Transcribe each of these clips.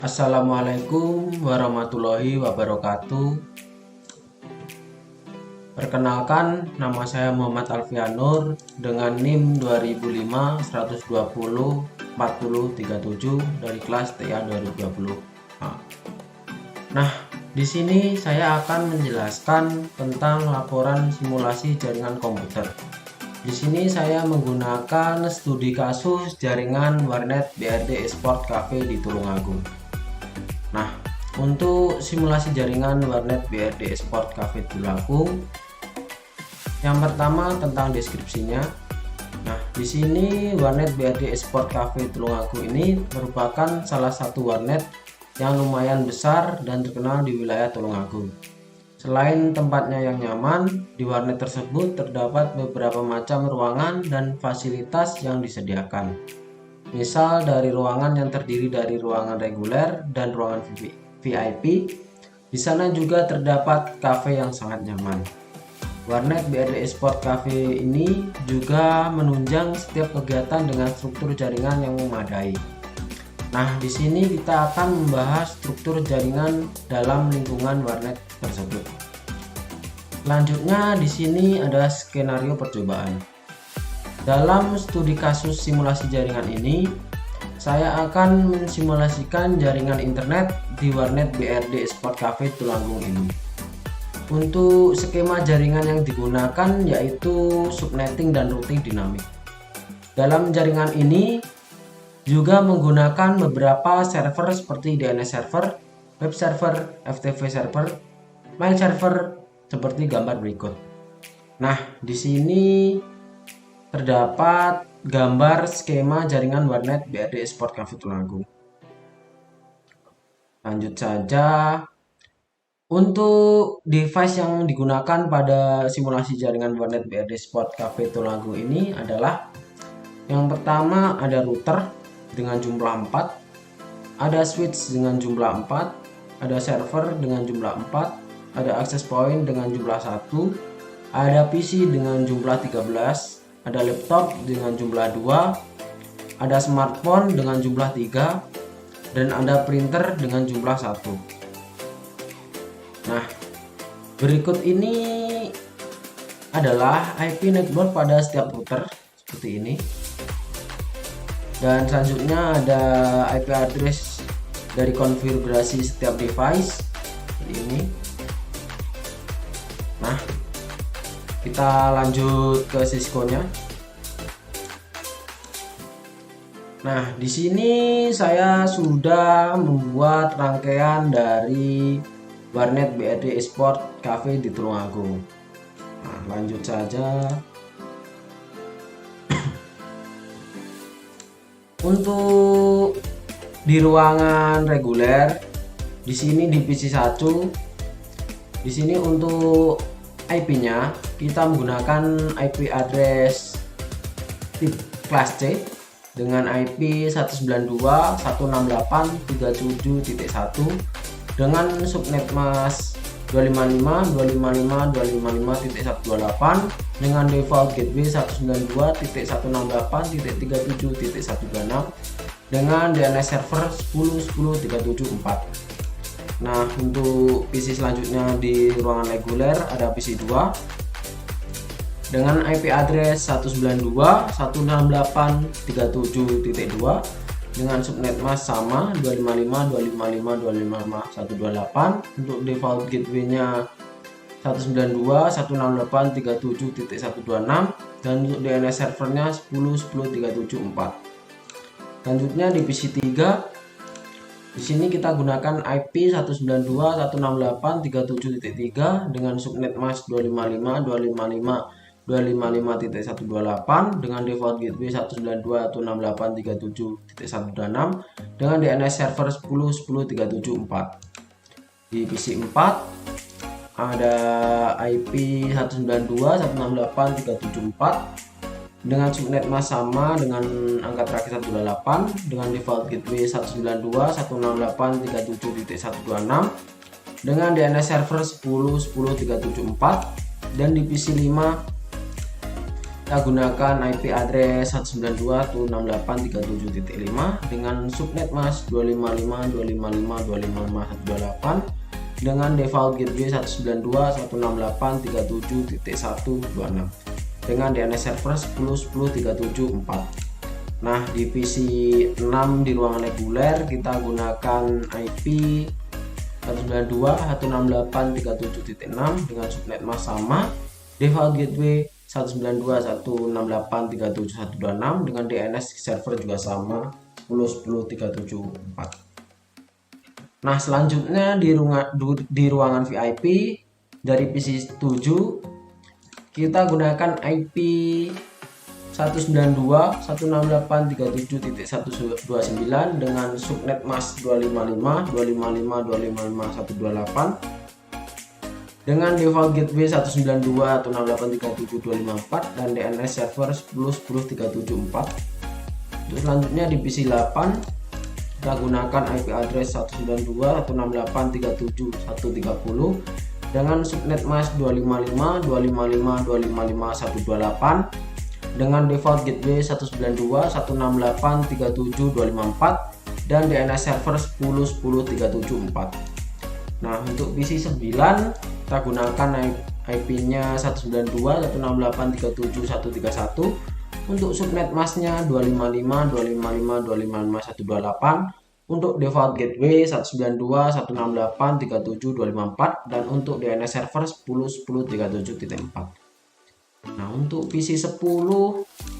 Assalamualaikum warahmatullahi wabarakatuh. Perkenalkan, nama saya Muhammad Alfianur dengan NIM 2005 120 40 37 dari kelas TA 2020. Nah, di sini saya akan menjelaskan tentang laporan simulasi jaringan komputer. Di sini saya menggunakan studi kasus jaringan warnet BRD Esport Cafe di Tulungagung. Nah, untuk simulasi jaringan warnet BRD Esport Cafe Tulungagung, yang pertama tentang deskripsinya. Nah, di sini warnet BRD Esport Cafe Tulungagung ini merupakan salah satu warnet yang lumayan besar dan terkenal di wilayah Tulungagung. Selain tempatnya yang nyaman, di warnet tersebut terdapat beberapa macam ruangan dan fasilitas yang disediakan. Misal dari ruangan yang terdiri dari ruangan reguler dan ruangan VIP. Di sana juga terdapat kafe yang sangat nyaman. Warnet BRD Esport Cafe ini juga menunjang setiap kegiatan dengan struktur jaringan yang memadai. Nah, di sini kita akan membahas struktur jaringan dalam lingkungan warnet tersebut. Selanjutnya di sini ada skenario percobaan. Dalam studi kasus simulasi jaringan ini, saya akan mensimulasikan jaringan internet di warnet BRD Esport Cafe Tulungagung ini. Untuk skema jaringan yang digunakan yaitu subnetting dan routing dinamik. Dalam jaringan ini juga menggunakan beberapa server seperti DNS server, web server, FTP server, mail server seperti gambar berikut. Nah, di sini terdapat gambar skema jaringan warnet BRD Esport Cafe Tulungagung. Lanjut saja. Untuk device yang digunakan pada simulasi jaringan warnet BRD Esport Cafe Tulungagung ini adalah yang pertama ada router dengan jumlah 4, ada switch dengan jumlah 4, ada server dengan jumlah 4, ada access point dengan jumlah 1, ada PC dengan jumlah 13, ada laptop dengan jumlah 2, ada smartphone dengan jumlah 3, dan ada printer dengan jumlah 1. Nah, berikut ini adalah IP network pada setiap router seperti ini. Dan selanjutnya ada IP address dari konfigurasi setiap device seperti ini. Nah, kita lanjut ke Cisco-nya. Nah, di sini saya sudah membuat rangkaian dari warnet BRD Esport Cafe di Tulungagung. Nah, lanjut saja. Untuk di ruangan reguler, di sini di PC1, di sini untuk IP-nya kita menggunakan IP address tip kelas C dengan IP 192.168.37.1 dengan subnet mask 255.255.255.128 dengan default gateway 192.168.37.126 dengan DNS server 10.10.374. Nah, untuk PC selanjutnya di ruangan reguler ada PC2 dengan IP address 192.168.37.2 dengan subnet mask sama 255.255.255.128. Untuk default gateway-nya 192.168.37.126 dan untuk DNS servernya 10.10.374. Selanjutnya di PC3, di sini kita gunakan IP 192.168.37.3 dengan subnet mask 255.255.255.128 dengan default gateway 192.168.37.126 dengan DNS server 10.10.374. Di PC4 ada IP 192.168.374 dengan subnet mask sama dengan angka terakhir 128 dengan default gateway 192.168.37.126 dengan DNS server 10.10.374. Dan di PC5 kita gunakan IP address 192.168.37.5 dengan subnet mask 255.255.255.128 dengan default gateway 192.168.37.126 dengan DNS server 10.10.374. Nah, di PC 6 di ruangan reguler kita gunakan IP 192.168.37.6 dengan subnet mask sama, default gateway 192.168.37.126 dengan DNS server juga sama 10.10.374. Nah, selanjutnya di ruangan VIP dari PC 7 kita gunakan IP 192.168.37.129 dengan subnet mask 255.255.255.128 dengan default gateway 192.168.37.254 dan DNS server 10.10.374. Untuk selanjutnya di PC 8 kita gunakan IP address 192.168.37.130 dengan subnet mask 255.255.255.128 dengan default gateway 192.168.37.254 dan DNS server 10.10.374. Nah, untuk PC 9 kita gunakan IP-nya 192.168.37.131 untuk subnet masknya 255.255.255.128 untuk default gateway 192.168.37.254 dan untuk DNS server 10.10.374. Nah, untuk PC 10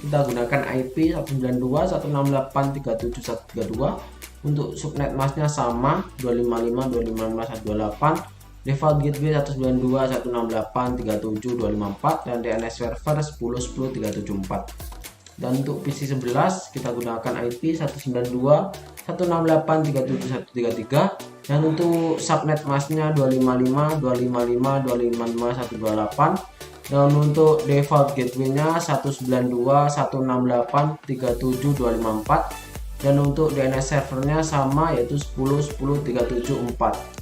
kita gunakan IP 192.168.37.132 untuk subnet masknya sama 255.255.128, default gateway 192.168.37.254 dan DNS server 10.10.374. Dan untuk PC 11 kita gunakan IP 192.168.37.133 dan untuk subnet masknya 255.255.255.128 dan untuk default gateway-nya 192.168.37.254 dan untuk DNS servernya sama yaitu 10.10.374.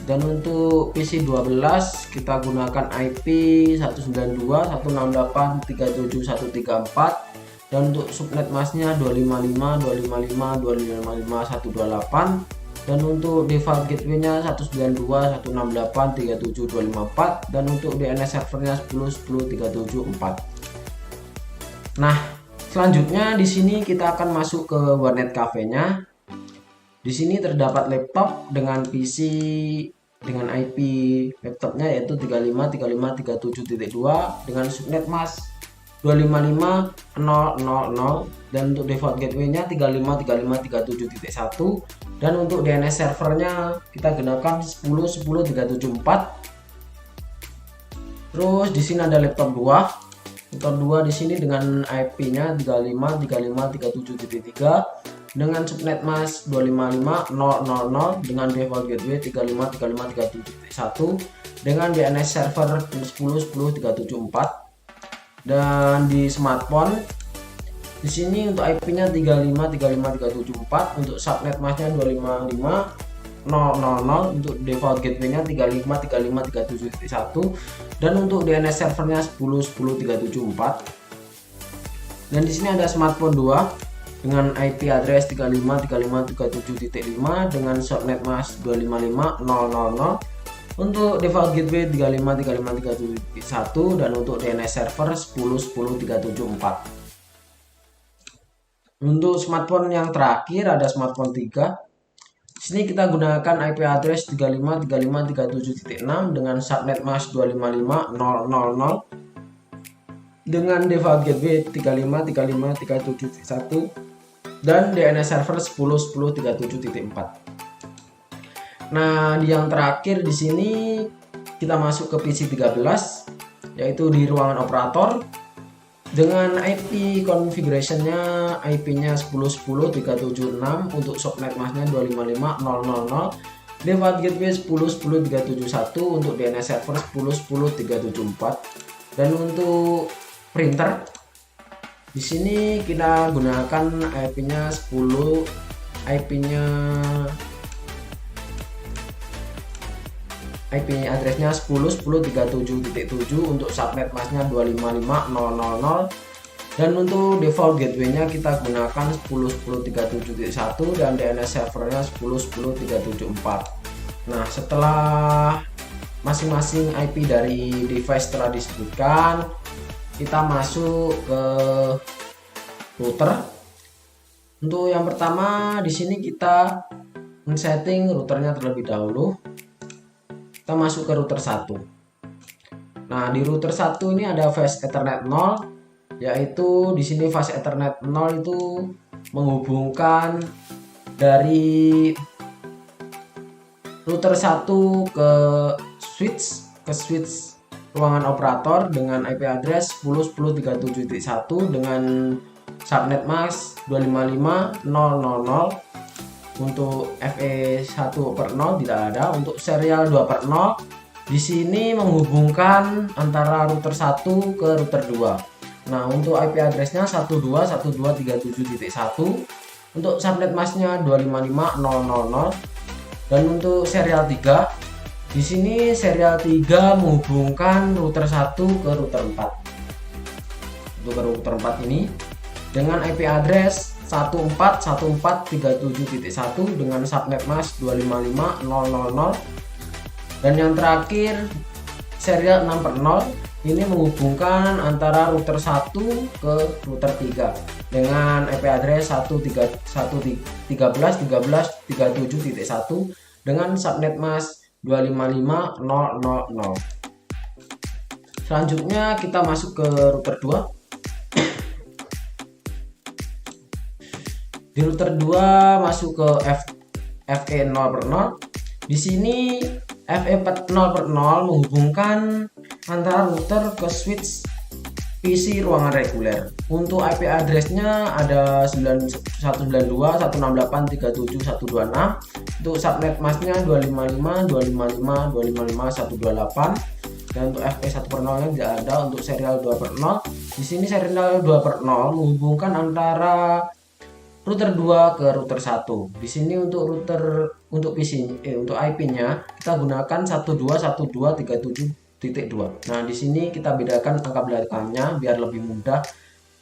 Dan untuk PC 12 kita gunakan IP 192.168.37.134 dan untuk subnet masknya 255.255.255.128 dan untuk default gateway-nya 192.168.37.254 dan untuk DNS servernya 10.10.374. Nah, selanjutnya di sini kita akan masuk ke warnet cafe-nya. Di sini terdapat laptop dengan PC dengan IP laptopnya yaitu 35.35.37.2 dengan subnet mask 255.000 dan untuk default gateway-nya 35.35.37.1 dan untuk DNS servernya kita gunakan 10.10.374. Terus di sini ada laptop 2 di sini dengan IP-nya 35.35.37.3 dengan subnet mask 255.000 dengan default gateway 35.35.37.1 dengan DNS server 10.10.374. Dan di smartphone di sini untuk IP-nya 35.35.374 untuk subnet masknya 255.000 untuk default gateway-nya 35.35.371 dan untuk DNS servernya 10.10.374. Dan di sini ada smartphone 2 dengan IP address 35.35.37.5 dengan subnet mask 255.000 untuk default gateway 35.35.371 dan untuk DNS server 10.10.374. Untuk smartphone yang terakhir ada smartphone 3. Di sini kita gunakan IP address 35.35.37.6 dengan subnet mask 255.000 dengan default gateway 35.35.371 dan DNS server 10.10.374. Nah, di yang terakhir di sini kita masuk ke PC 13 yaitu di ruangan operator dengan IP configuration-nya IP-nya 10.10.376 untuk subnet masknya 255.000 default gateway 10.10.371 untuk DNS server 10.10.374 dan untuk printer di sini kita gunakan IP-nya 10 IP-nya IP addressnya 10.10.37.7, untuk subnet masknya 255.0.0.0, dan untuk default gateway-nya kita gunakan 10.10.37.1 dan DNS servernya 10.10.374. Nah, setelah masing-masing IP dari device telah disebutkan, kita masuk ke router. Untuk yang pertama di sini kita men-setting routernya terlebih dahulu. Kita masuk ke router 1. Nah, di router 1 ini ada fast Ethernet 0, yaitu di sini fast Ethernet 0 itu menghubungkan dari router 1 ke switch ruangan operator dengan IP address 10.10.37.1 dengan subnet mask 255.0.0.0. Untuk FE1/0 tidak ada. Untuk serial 2/0 di sini menghubungkan antara router 1 ke router 2. Nah, untuk IP addressnya 12.12.37.1, untuk subnet masknya 255.0.0.0, dan untuk serial 3 di sini serial 3 menghubungkan router 1 ke router 4. Untuk router 4 ini dengan IP address 14.14.37.1 dengan subnet mask 255.0.0.0, dan yang terakhir serial 6/0 ini menghubungkan antara router 1 ke router 3 dengan IP address 13.13.13.37.1 dengan subnet mask 255.0.0.0. Selanjutnya kita masuk ke router 2. Di router 2 masuk ke FE0/0. Di sini FE0/0 menghubungkan antara router ke switch PC ruangan reguler. Untuk IP addressnya ada 192.168.37.126. Untuk subnet masknya 255.255.255.128. Dan untuk FE1/0 nya tidak ada. Untuk serial 2/0 di sini serial 2/0 menghubungkan antara router 2 ke router 1. Di sini untuk untuk IP-nya kita gunakan 12.12.37.2. Nah, di sini kita bedakan angka belakangnya biar lebih mudah.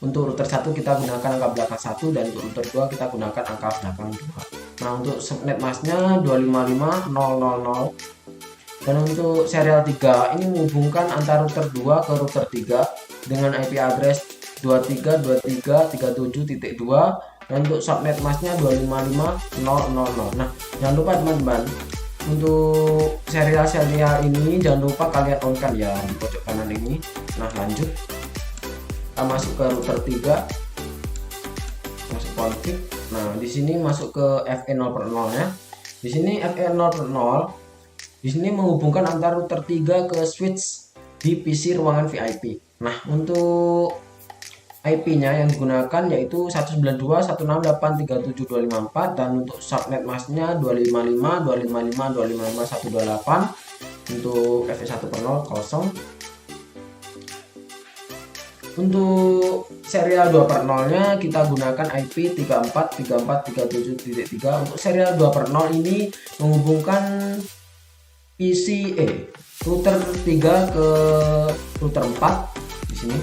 Untuk router 1 kita gunakan angka belakang 1, dan untuk router 2 kita gunakan angka belakang 2. Nah, untuk subnet masknya 255.0.0.0. Dan untuk serial 3 ini menghubungkan antara router 2 ke router 3 dengan IP address 23.23.37.2, dan untuk subnet masknya 255.0.0.0. Nah, jangan lupa teman-teman, untuk serial ini jangan lupa kalian on kan ya di pojok kanan ini. Nah, lanjut kita masuk ke router 3, masuk config. Nah, di sini masuk ke FE0/0 ya. Di sini FE0/0 di sini menghubungkan antara router 3 ke switch di PC ruangan VIP. Nah, untuk IP-nya yang digunakan yaitu 192.168.37.254, dan untuk subnet masknya 255.255.255.128. Untuk FE1/0 kosong. Untuk serial 2/0 nya kita gunakan IP 34.34.37.3. Untuk serial 2/0 ini menghubungkan router 3 ke router 4 di sini.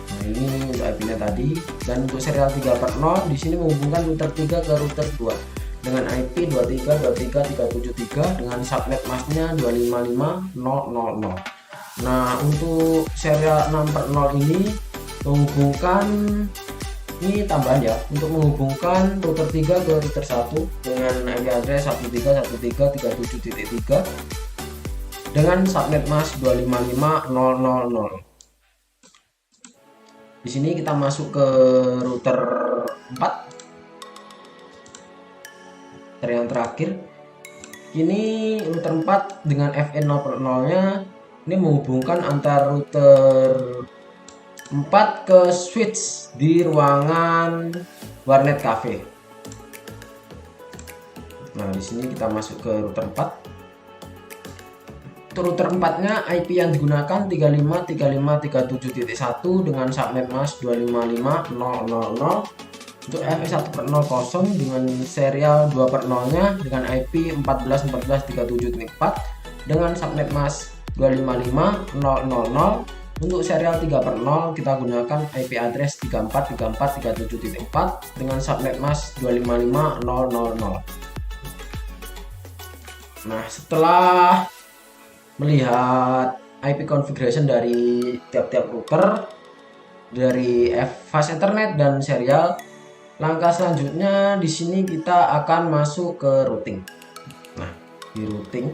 Nah, ini untuk IP-nya tadi. Dan untuk serial 3/0 di sini menghubungkan router 3 ke router 2 dengan IP 23.23.373 dengan subnet masknya 255.0.0.0. Nah, untuk serial 6/0 ini menghubungkan, ini tambahan ya, untuk menghubungkan router 3 ke router 1 dengan IP address 13.13.37.3 dengan subnet mask 255.0.0.0. Di sini kita masuk ke router 4, yang terakhir. Ini router 4 dengan FE0/0 nya ini menghubungkan antar router 4 ke switch di ruangan warnet cafe. Nah, di sini kita masuk ke router 4. Untuk router 4-nya IP yang digunakan 35.35.37.1 dengan subnet mask 255.0.0.0. Untuk FE1/00 dengan serial 2/0-nya dengan IP 14.14.37.4 dengan subnet mask 255.0.0.0. Untuk serial 3/0 kita gunakan IP address 34.34.37.4 dengan subnet mask 255.0.0.0. Nah, setelah melihat IP configuration dari tiap-tiap router dari fast Ethernet dan serial, langkah selanjutnya di sini kita akan masuk ke routing. Nah, di routing.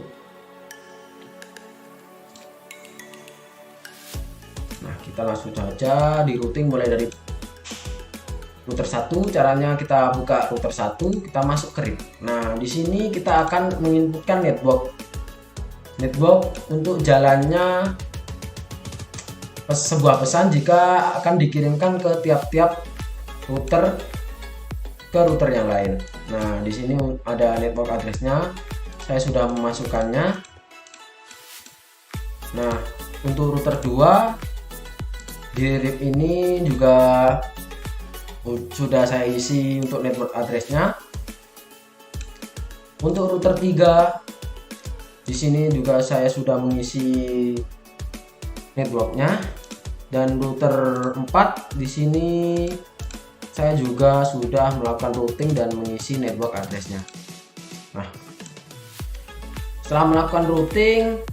Nah, kita langsung saja di routing mulai dari router 1. Caranya kita buka router 1, kita masuk ke RIP. Nah, di sini kita akan menginputkan network untuk jalannya sebuah pesan jika akan dikirimkan ke tiap-tiap router ke router yang lain. Nah, di sini ada network address-nya. Saya sudah memasukkannya. Nah, untuk router 2 di RIP ini juga sudah saya isi untuk network address-nya. Untuk router 3 di sini juga saya sudah mengisi networknya, dan router 4 di sini saya juga sudah melakukan routing dan mengisi network address-nya. Nah, setelah melakukan routing,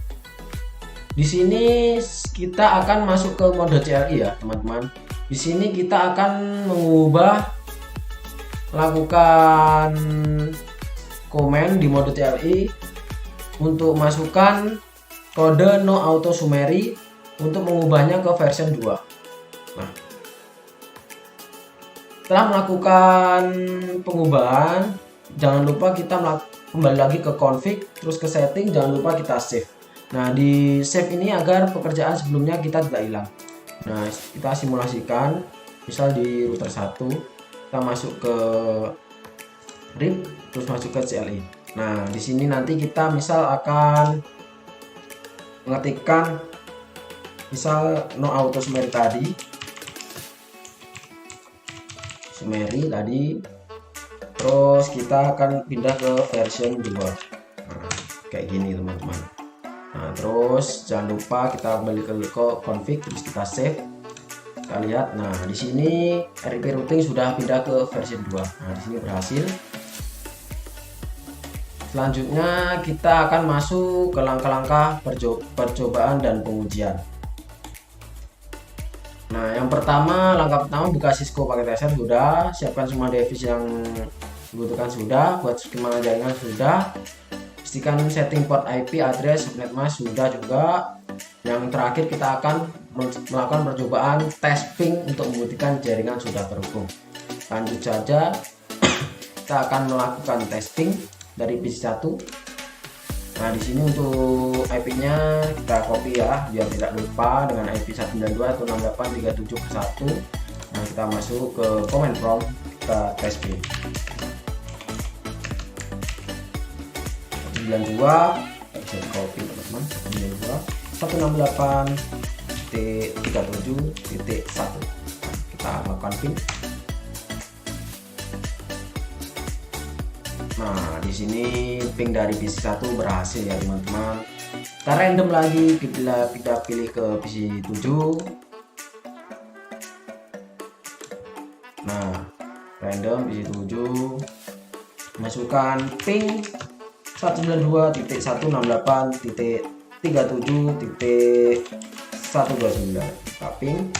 di sini kita akan masuk ke mode CLI ya, teman-teman. Di sini kita akan melakukan komen di mode CLI untuk masukkan kode no auto summary untuk mengubahnya ke version 2. Nah, setelah melakukan pengubahan, jangan lupa kita kembali lagi ke config, terus ke setting, jangan lupa kita save. Nah, di save ini agar pekerjaan sebelumnya kita tidak hilang. Nah, kita simulasikan, misal di router 1, kita masuk ke RIP, terus masuk ke CLI. Nah, di sini nanti kita misal akan mengetikkan misal no auto summary tadi, terus kita akan pindah ke version 2. Nah, kayak gini teman-teman. Nah, terus jangan lupa kita kembali ke config, terus kita save. Kita lihat, nah di sini RIP routing sudah pindah ke version 2. Nah, di sini berhasil. Selanjutnya kita akan masuk ke langkah-langkah percobaan dan pengujian. Nah, langkah pertama buka Cisco paket tester sudah, siapkan semua device yang dibutuhkan sudah, buat skema jaringan sudah, pastikan setting port IP, address, subnet mask sudah juga. Yang terakhir kita akan melakukan percobaan tes ping untuk membuktikan jaringan sudah terhubung. Lanjut saja, kita akan melakukan testing dari PC1. Nah, di sini untuk IP-nya kita copy ya, biar tidak lupa dengan IP 192.168.37.1. Nah, kita masuk ke command prompt, kita test ping 92, bisa copy teman-teman, 168.37.1. Kita lakukan ping. Nah, di sini ping dari PC1 berhasil ya teman-teman. Kita random lagi, kita pilih ke PC7. Nah, random PC7, masukkan ping 192.168.37.129. Kita ping.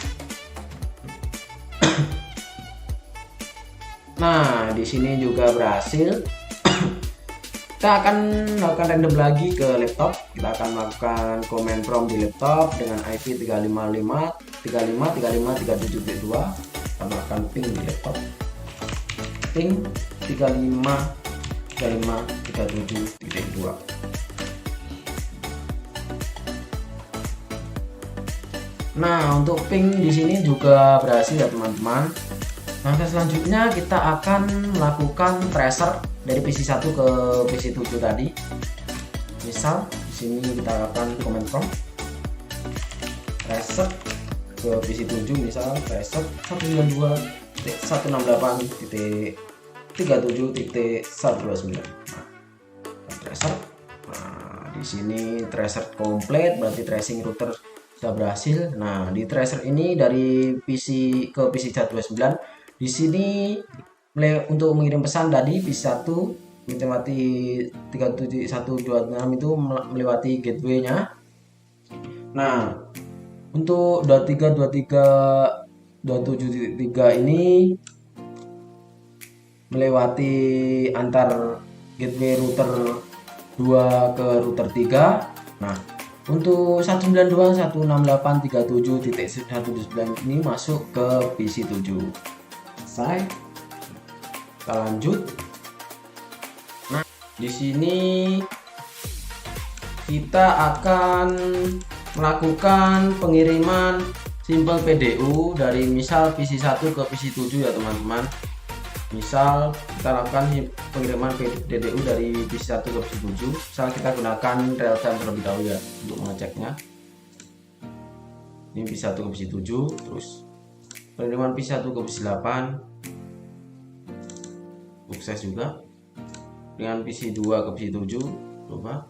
Nah, di sini juga berhasil. Kita akan melakukan random lagi ke laptop. Kita akan melakukan command prompt di laptop dengan IP 355.35.35.37.2. Kita melakukan ping di laptop. Ping 35.35.37.2. Nah, untuk ping di sini juga berhasil ya teman-teman. Langkah selanjutnya kita akan melakukan tracer dari PC1 ke PC7 tadi. Misal di sini kita akan command prompt reset ke PC7, misal reset 168.37.129. Nah, tracer. Nah, di sini tracer komplit, berarti tracing router sudah berhasil. Nah, di tracer ini dari PC ke PC 129. Di sini untuk mengirim pesan tadi PC1 melewati 37126 itu melewati gateway-nya. Nah, untuk 23.23.273 ini melewati antar gateway router 2 ke router 3. Nah, untuk 192.168.37.129 ini masuk ke PC7. Selesai. Kita lanjut. Nah, di sini kita akan melakukan pengiriman simpel PDU dari misal PC1 ke PC7 ya teman-teman. Misal kita lakukan pengiriman PDU dari PC1 ke PC7. Misal kita gunakan real time terlebih dahulu ya untuk mengeceknya. Ini PC1 ke PC7, terus pengiriman PC1 ke PC8 sukses juga. Dengan PC2 ke PC7 coba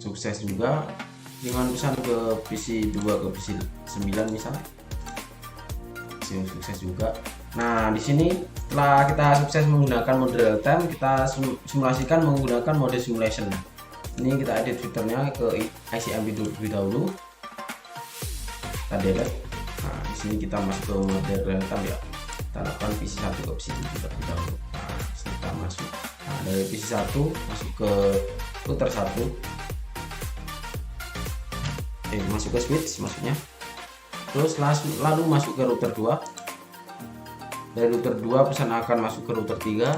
sukses juga. Dengan pesan ke PC2 ke PC9 misal sukses juga. Nah, di sini setelah kita sukses menggunakan mode real time, kita simulasikan menggunakan mode simulation. Ini kita edit fiturnya ke ICMP terlebih dahulu. Kita delete. Nah, di sini kita masuk ke mode real time ya. Kita lakukan PC1 ke PC7 terlebih dahulu. Nah, kita masuk. Nah, dari PC1 masuk ke router 1. Masuk ke switch maksudnya, terus lalu masuk ke router 2. Dari router 2 pesan akan masuk ke router 3.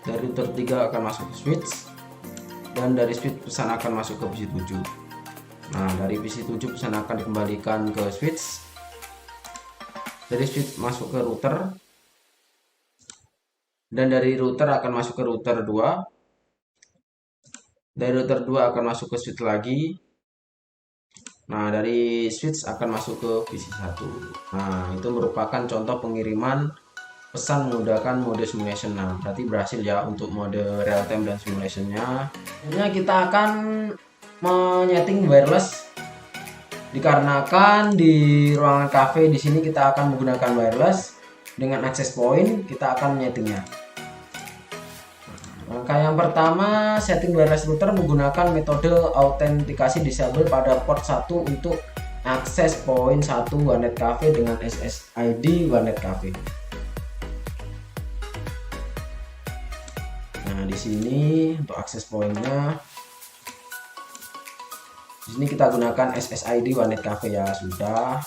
Dari router 3 akan masuk ke switch, dan dari switch pesan akan masuk ke PC7. Nah, dari PC7 pesan akan dikembalikan ke switch. Dari switch masuk ke router, dan dari router akan masuk ke router 2. Dari router 2 akan masuk ke switch lagi. Nah, dari switch akan masuk ke PC1. Nah, itu merupakan contoh pengiriman pesan menggunakan mode simulation. Nah, berarti berhasil ya untuk mode real time dan simulationnya. Selanjutnya kita akan menyeting wireless. Dikarenakan di ruangan cafe di sini kita akan menggunakan wireless dengan access point, kita akan menyetingnya. Langkah yang pertama, setting wireless router menggunakan metode autentikasi disable pada port 1 untuk akses point 1 Warnet Cafe dengan SSID Warnet Cafe. Nah, di sini untuk akses pointnya, di sini kita gunakan SSID Warnet Cafe ya sudah.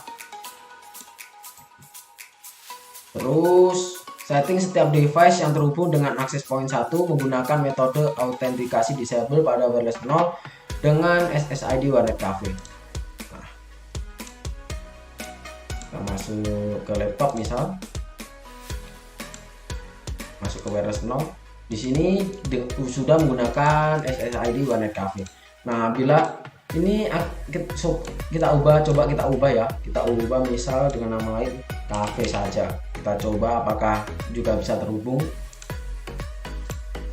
Terus setting setiap device yang terhubung dengan akses point 1 menggunakan metode autentikasi disable pada wireless 0 dengan SSID Warnet Cafe. Nah, kita masuk ke laptop misal, masuk ke wireless 0. Di sini sudah menggunakan SSID Warnet Cafe. Nah, bila ini kita coba kita ubah ya, kita ubah misal dengan nama lain cafe saja. Kita coba apakah juga bisa terhubung.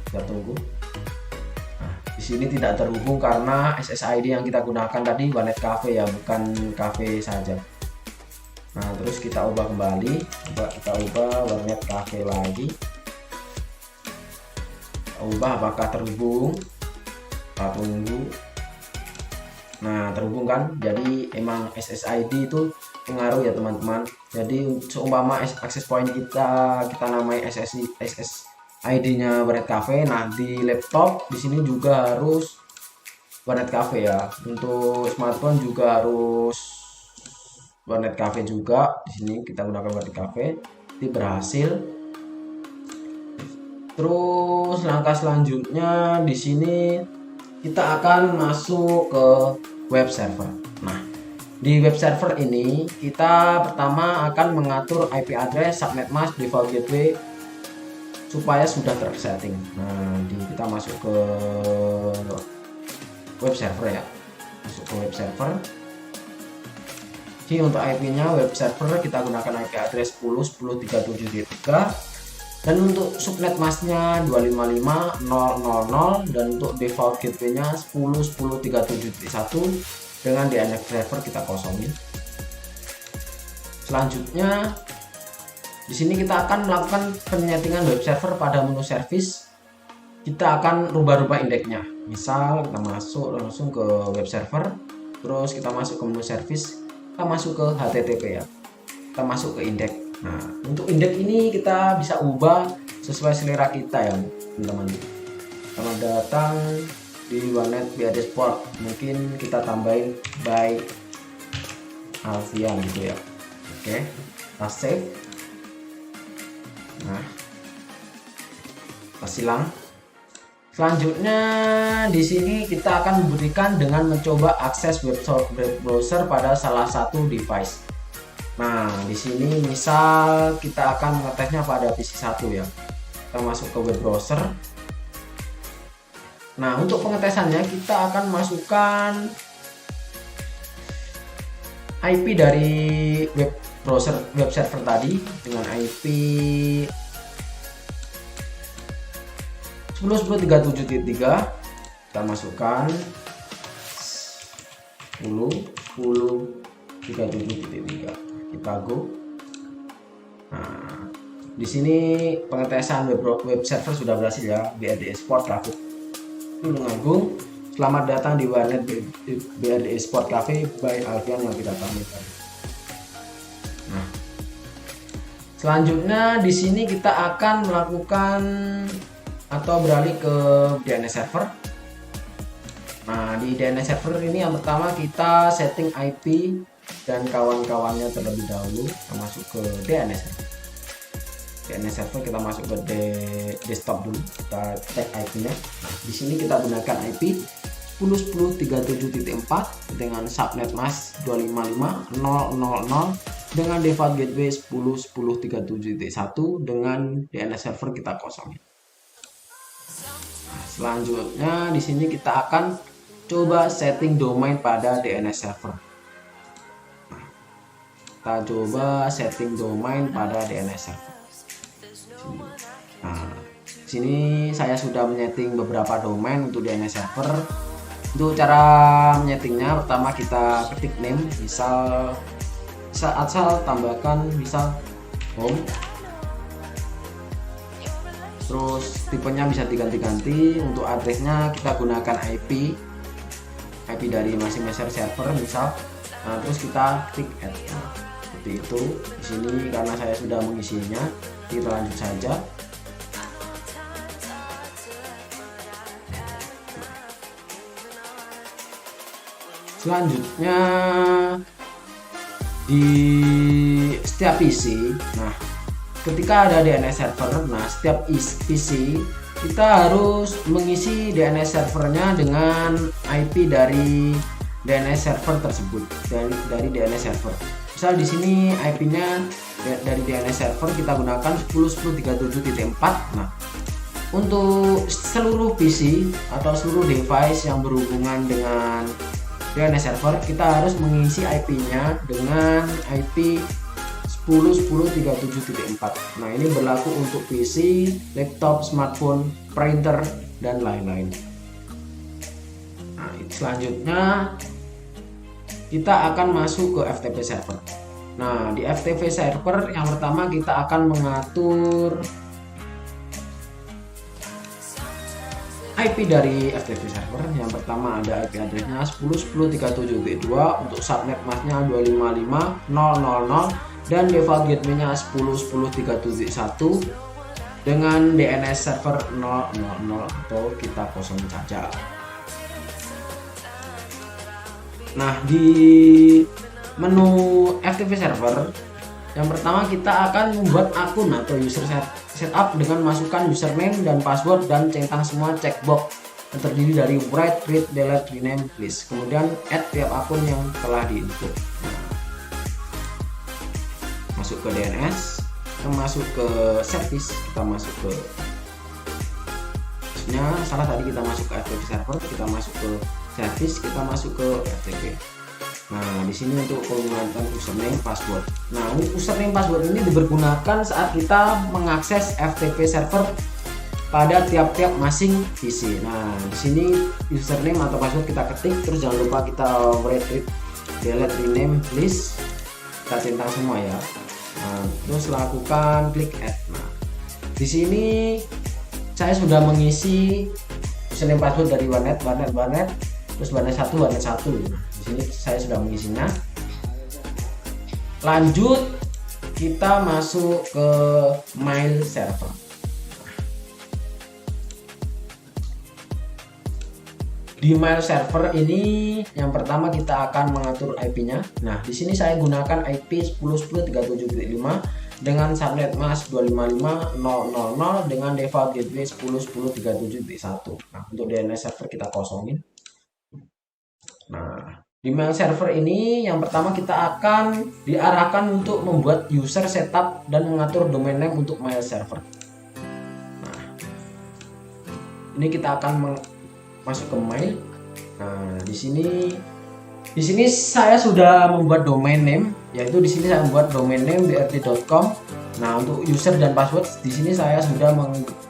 Kita tunggu. Nah, di sini tidak terhubung karena SSID yang kita gunakan tadi Warnet Cafe ya, bukan cafe saja. Nah, terus kita ubah kembali. Coba kita ubah Warnet Cafe lagi. Kita ubah apakah terhubung. Kita tunggu. Nah, terhubung kan? Jadi emang SSID itu pengaruh ya teman-teman. Jadi seumpama akses point kita namai SSID-nya Warnet Cafe. Nah, di laptop di sini juga harus Warnet Cafe ya. Untuk smartphone juga harus Warnet Cafe juga. Di sini kita gunakan Warnet Cafe. Ini berhasil. Terus langkah selanjutnya di sini kita akan masuk ke web server. Nah, di web server ini kita pertama akan mengatur IP address, subnet mask, default gateway supaya sudah tersetting. Nah, kita masuk ke web server ya. Masuk ke web server. Di Jadi untuk IP-nya web server kita gunakan IP address 10.10.37.3, dan untuk subnet masknya 255.0.0.0, dan untuk default gateway-nya 10.10.37.1 dengan DNS driver kita kosongin. Selanjutnya di sini kita akan melakukan penyetingan web server pada menu service. Kita akan rubah-rubah indeksnya. Misal kita masuk langsung ke web server, terus kita masuk ke menu service, kita masuk ke HTTP ya. Kita masuk ke indeks. Nah, untuk indeks ini kita bisa ubah sesuai selera kita ya, teman-teman. Selamat datang di Warnet BAD Sport. Mungkin kita tambahin by Alfian gitu ya. Oke, kita save. Nah, kita silang. Selanjutnya di sini kita akan memberikan dengan mencoba akses web browser pada salah satu device. Nah, di sini misal kita akan mengetesnya pada PC 1 ya. Kita masuk ke web browser. Nah, untuk pengetesannya kita akan masukkan IP dari web server tadi dengan IP 10.10.37.3. kita masukkan 10.10.37.3, kita go. Nah, di sini pengetesan web server sudah berhasil ya, BAD Sport Cafe. Agung, selamat datang di Warnet BAD Sport Cafe by Alfian yang kita tampilkan. Nah, selanjutnya di sini kita akan melakukan atau beralih ke DNS server. Nah, di DNS server ini yang pertama kita setting IP dan kawan-kawannya terlebih dahulu. Kita masuk ke DNS server. DNS server kita masuk ke desktop dulu. Kita cek IP-nya. Nah, di sini kita gunakan IP 10.10.37.4 dengan subnet mask 255.0.0.0 dengan default gateway 10.10.37.1 dengan DNS server kita kosong. Nah, selanjutnya di sini kita akan coba setting domain pada DNS server. Nah, kita coba setting domain pada DNS server. Nah, sini saya sudah menyeting beberapa domain untuk DNS server. Untuk cara menyetingnya, pertama kita ketik name, misal asal tambahkan misal home, terus tipenya bisa diganti-ganti. Untuk addressnya kita gunakan IP dari masing-masing server misal. Nah, terus kita klik add. Nah, seperti itu. Di sini karena saya sudah mengisinya, kita lanjut saja. Selanjutnya di setiap PC, nah ketika ada DNS server, nah setiap PC kita harus mengisi DNS servernya dengan IP dari DNS server tersebut, dari DNS server. Misal di sini IP-nya dari DNS server kita gunakan 10.10.37.4. Nah, untuk seluruh PC atau seluruh device yang berhubungan dengan DNS server kita harus mengisi IP-nya dengan IP 10.10.37.4. Nah, ini berlaku untuk PC, laptop, smartphone, printer, dan lain-lain. Nah, selanjutnya kita akan masuk ke FTP server. Nah, di FTP server yang pertama kita akan mengatur IP dari FTP server. Yang pertama ada IP addressnya 10.10.37.2, untuk subnet masknya 255.0.0.0 dan default gateway-nya 10.10.37.1 dengan DNS server 0.0.0 atau kita kosong saja. Nah, di menu FTP server yang pertama kita akan membuat akun atau user setup dengan masukkan username dan password dan centang semua checkbox yang terdiri dari write, read, delete, rename, please. Kemudian add tiap akun yang telah diinput. Nah, masuk ke DNS, kita masuk ke service, kita masuk ke salah tadi kita masuk ke FTP server, kita masuk ke service, kita masuk ke FTP. Nah, di sini untuk penggunaan username password. Nah, username password ini dipergunakan saat kita mengakses FTP server pada tiap-tiap masing PC. Nah, di sini username atau password kita ketik, terus jangan lupa kita delete rename list, kita centang semua ya. Nah, terus lakukan klik add. Nah, di sini saya sudah mengisi username password dari warnet, terus warnet 1. Nah, di sini saya sudah mengisinya. Lanjut kita masuk ke mail server. Di mail server ini yang pertama kita akan mengatur IP-nya. Nah, di sini saya gunakan IP 10.10.37.5 dengan subnet mask 255.000 dengan default gateway 10.10.37.1. Nah, untuk DNS server kita kosongin. Nah, di mail server ini yang pertama kita akan diarahkan untuk membuat user setup dan mengatur domain name untuk mail server. Nah, ini kita akan masuk ke mail. Nah, di sini saya sudah membuat domain name, yaitu di sini saya membuat domain name brd.com. Nah, untuk user dan password di sini saya sudah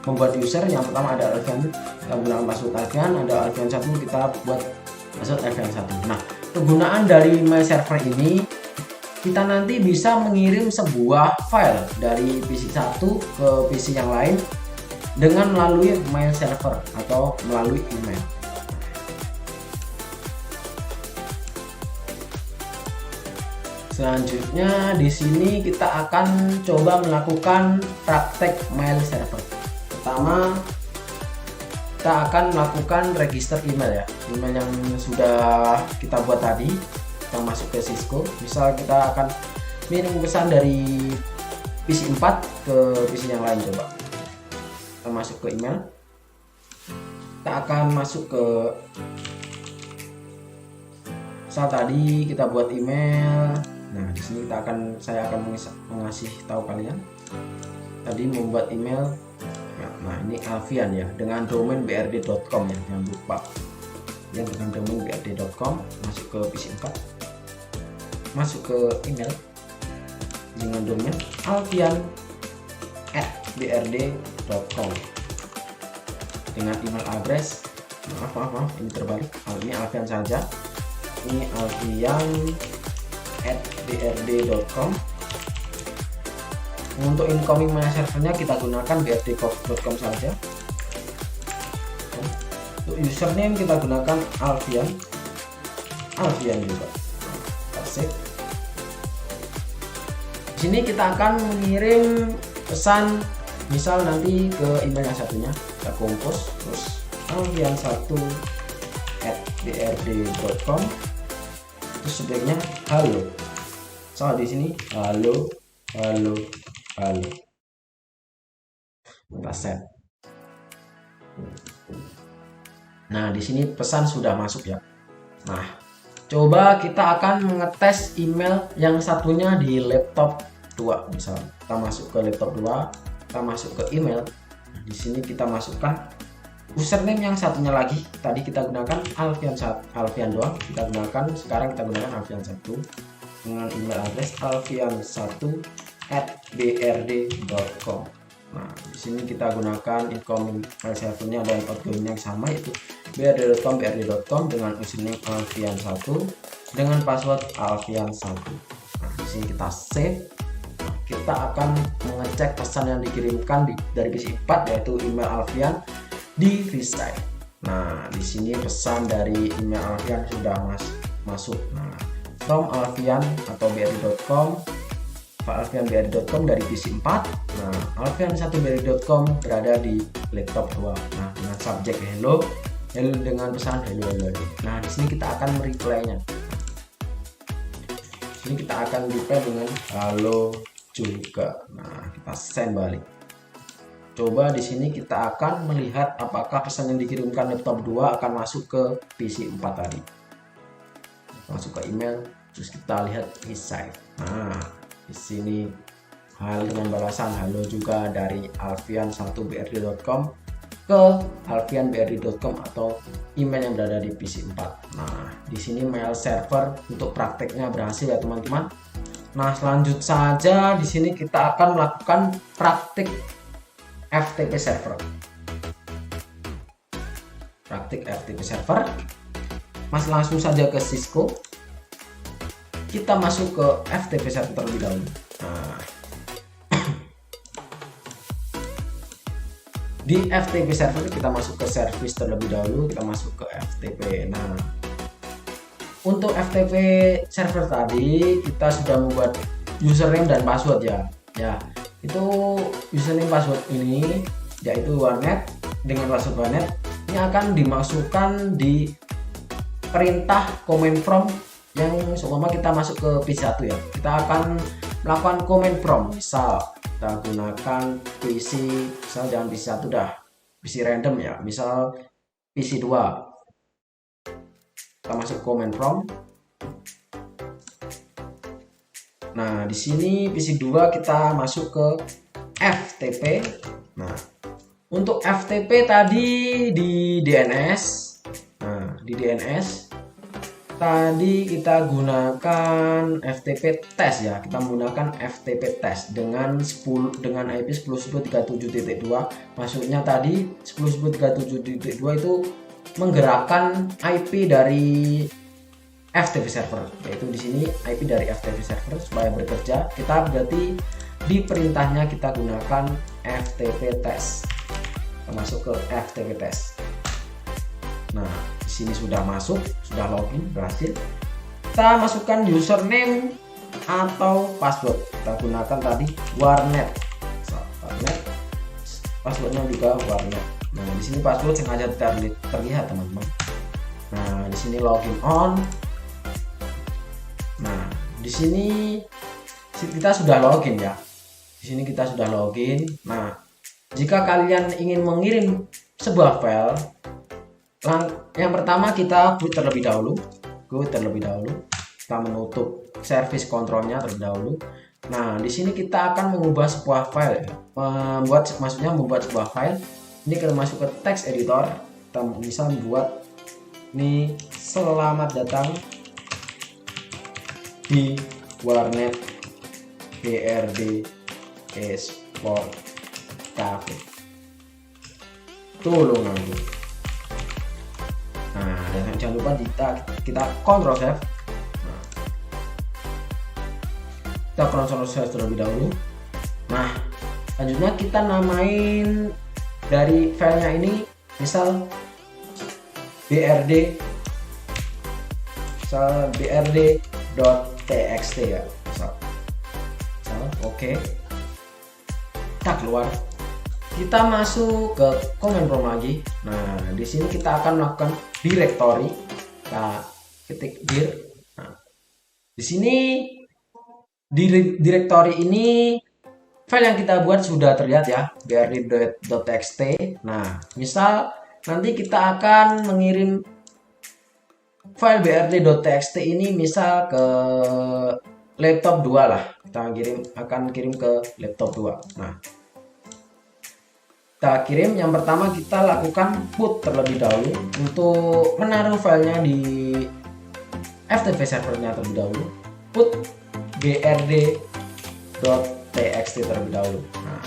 membuat user. Yang pertama ada Alfian, kita gunakan password Alfian, ada Alfian 1, kita buat password Alfian 1. Nah, kegunaan dari mail server ini, kita nanti bisa mengirim sebuah file dari PC 1 ke PC yang lain dengan melalui mail server atau melalui email. Selanjutnya di sini kita akan coba melakukan praktek mail server. Pertama, kita akan melakukan register email ya, email yang sudah kita buat tadi. Kita masuk ke Cisco. Misal kita akan kirim pesan dari PC 4 ke PC yang lain. Coba kita masuk ke email. Kita akan masuk ke, misal tadi kita buat email. Nah, di sini saya akan mengasih tahu kalian tadi membuat email ya. Nah, ini Alfian ya, dengan domain brd.com ya, jangan lupa ya, dengan domain brd.com. Masuk ke PC 4, masuk ke email dengan domain alfian@brd.com dengan email address, maaf ini terbalik, ini Alfian saja, ini alfian@brd.com. Untuk incoming mail servernya kita gunakan brd.com saja. Untuk username kita gunakan Alfian juga. Kita save. Di sini kita akan mengirim pesan, misal nanti ke email yang satunya, kita kompos terus alfian1@brd.com, terus subjeknya halo. So di sini halo. Kita set. Nah, di sini pesan sudah masuk ya. Nah, coba kita akan mengetes email yang satunya di laptop 2. Misal kita masuk ke laptop 2, kita masuk ke email. Nah, di sini kita masukkan username yang satunya lagi. Tadi kita gunakan Alfian doang, sekarang kita gunakan Alfian 1 dengan email address alfian1@brd.com. Nah, di sini kita gunakan incoming file servernya dan outgoingnya yang sama, yaitu brd.com dengan username alfian1 dengan password alfian1. Nah, di sini kita save. Kita akan mengecek pesan yang dikirimkan dari PC 4, yaitu email Alfian di receive. Nah, di sini pesan dari email Alfian sudah masuk. Nah, from Alfian atau brd.com, alfian.brd.com dari PC 4. Nah, alfian1.brd.com berada di laptop 2. Nah, dengan subjek hello dengan pesan hello. Nah, di sini kita akan mereply-nya. Di sini kita akan reply dengan halo juga. Nah, kita send balik. Coba di sini kita akan melihat apakah pesan yang dikirimkan laptop 2 akan masuk ke PC 4 tadi. Masuk ke email, terus kita lihat receive. Nah, di sini hal dengan balasan halo juga dari alfian1.brd.com ke alfianbrd.com atau email yang berada di PC 4. Nah, di sini mail server untuk prakteknya berhasil ya teman-teman. Nah, selanjut saja di sini kita akan melakukan praktik FTP server. Praktik FTP server. Mas langsung saja ke Cisco. Kita masuk ke FTP server terlebih dahulu. Nah, di FTP server kita masuk ke service terlebih dahulu, kita masuk ke FTP. Nah, untuk FTP server tadi kita sudah membuat username dan password ya. Ya, itu username password ini yaitu warnet dengan password warnet ini akan dimasukkan di perintah command prompt yang seumpama kita masuk ke PC1 ya. Kita akan melakukan command prompt, misal kita gunakan PC, misal jangan PC1 dah, PC random ya, misal PC2. Kita masuk command prompt. Nah, di sini PC2 kita masuk ke FTP. Nah, untuk FTP tadi di DNS. Nah, di DNS tadi kita gunakan FTP test ya. Kita menggunakan FTP test dengan IP 10.10.37.2. Maksudnya tadi 10.10.37.2 itu menggerakkan IP dari FTP server, yaitu di sini IP dari FTP server supaya bekerja. Kita berarti di perintahnya kita gunakan FTP test. Kita masuk ke FTP test. Nah, di sini sudah masuk, sudah login berhasil. Kita masukkan username atau password. Kita gunakan tadi warnet. Warnet. Passwordnya juga warnet. Nah, di sini password sengaja terlihat teman-teman. Nah, di sini login on. Nah, di sini kita sudah login ya. Di sini kita sudah login. Nah, jika kalian ingin mengirim sebuah file, yang pertama kita boot terlebih dahulu. Kita menutup service kontrolnya terlebih dahulu. Nah, di sini kita akan mengubah sebuah file ya. Membuat sebuah file. Ini kita masuk ke text editor. Kita bisa membuat ini selamat datang di warnet BRD Esport Cafe. Tolong nanti. Nah, dan jangan lupa kita Ctrl Save. Nah, kita Ctrl Save terlebih dahulu. Nah, selanjutnya kita namain dari filenya ini misal brd.txt ya. Misal. Oke. Kita keluar. Kita masuk ke command prompt lagi. Nah, di sini kita akan melakukan directory. Kita ketik dir. Nah, di sini di directory ini file yang kita buat sudah terlihat ya, brd.txt. Nah, misal nanti kita akan mengirim file brd.txt ini misal ke laptop 2 lah. Kita akan kirim ke laptop 2. Nah, kita kirim. Yang pertama kita lakukan boot terlebih dahulu untuk menaruh filenya di FTP servernya terlebih dahulu. Boot brd.txt terlebih dahulu. Nah,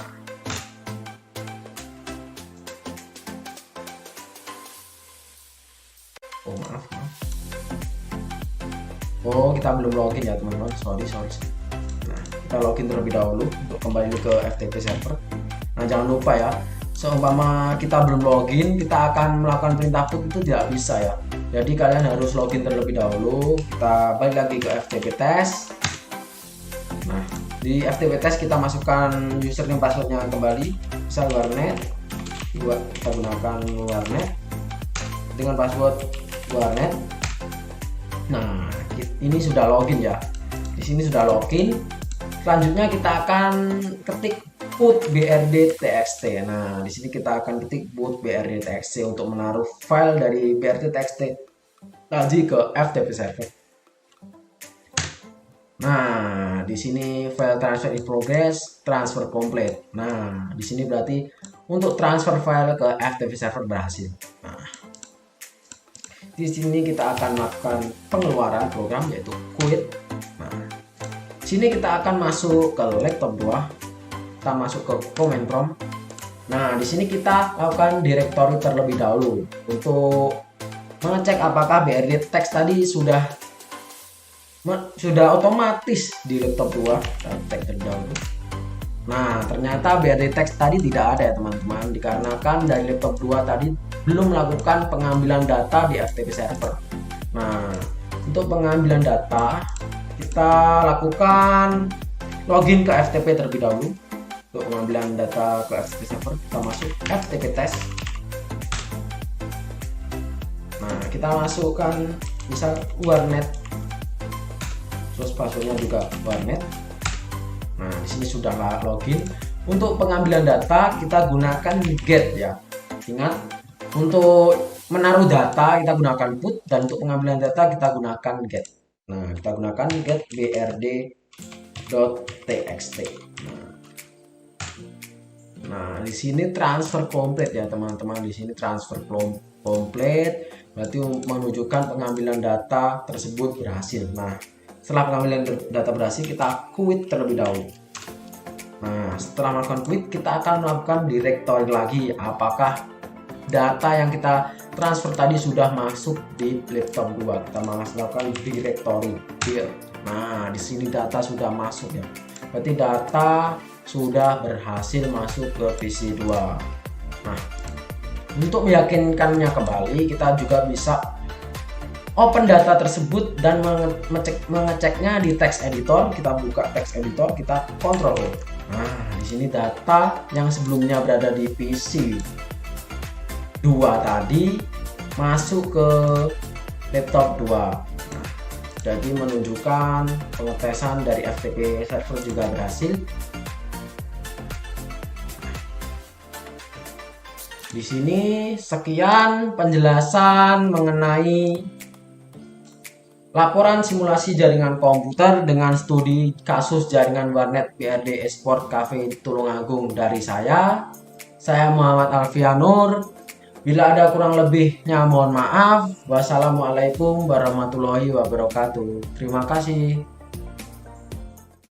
maaf. Kita belum login ya teman-teman. Sorry. Nah, kita login terlebih dahulu untuk kembali ke FTP server. Nah, jangan lupa ya, seumpama kita belum login, kita akan melakukan perintah boot itu tidak bisa ya. Jadi kalian harus login terlebih dahulu. Kita balik lagi ke FTP test. Nah, di FTP test kita masukkan username passwordnya kembali. Misal warnet. Kita gunakan warnet dengan password warnet. Nah, ini sudah login ya. Di sini sudah login. Selanjutnya kita akan ketik boot brd.txt. Nah, di sini kita akan ketik boot brd.txt untuk menaruh file dari brd.txt tadi ke FTP server. Nah, di sini file transfer in progress, transfer complete. Nah, di sini berarti untuk transfer file ke FTP server berhasil. Nah, di sini kita akan melakukan pengeluaran program yaitu quit. Nah, sini kita akan masuk ke laptop 2. Kita masuk ke command prompt. Nah, di sini kita lakukan directory terlebih dahulu untuk mengecek apakah BRD text tadi sudah otomatis di laptop 2. Kita cek terlebih dahulu. Nah, ternyata BRD text tadi tidak ada ya teman-teman, dikarenakan dari laptop 2 tadi belum melakukan pengambilan data di FTP server. Nah, untuk pengambilan data kita lakukan login ke FTP terlebih dahulu. Untuk pengambilan data ke FTP server kita masuk FTP test. Nah, kita masukkan misal warnet, terus passwordnya juga warnet. Nah, di sini sudah login. Untuk pengambilan data kita gunakan get ya. Ingat, untuk menaruh data kita gunakan put, dan untuk pengambilan data kita gunakan get. Nah, kita gunakan get brd.txt. Nah, di sini transfer komplit ya teman-teman. Di sini transfer komplit berarti menunjukkan pengambilan data tersebut berhasil. Nah, setelah pengambilan data berhasil, kita quit terlebih dahulu. Nah, setelah melakukan quit, kita akan melakukan directory lagi. Apakah data yang kita transfer tadi sudah masuk di laptop 2? Kita melakukan directory here. Nah, di sini data sudah masuk ya. Berarti data sudah berhasil masuk ke PC 2. Nah, untuk meyakinkannya kembali, kita juga bisa open data tersebut dan mengeceknya di text editor. Kita buka text editor, kita Ctrl O. Nah, di sini data yang sebelumnya berada di PC 2 tadi masuk ke laptop 2. Nah, jadi menunjukkan pengetesan dari FTP server juga berhasil. Di sini sekian penjelasan mengenai laporan simulasi jaringan komputer dengan studi kasus jaringan warnet BRD Esport Cafe Tulungagung dari saya Muhammad Alfianur. Bila ada kurang lebihnya mohon maaf. Wassalamualaikum warahmatullahi wabarakatuh. Terima kasih.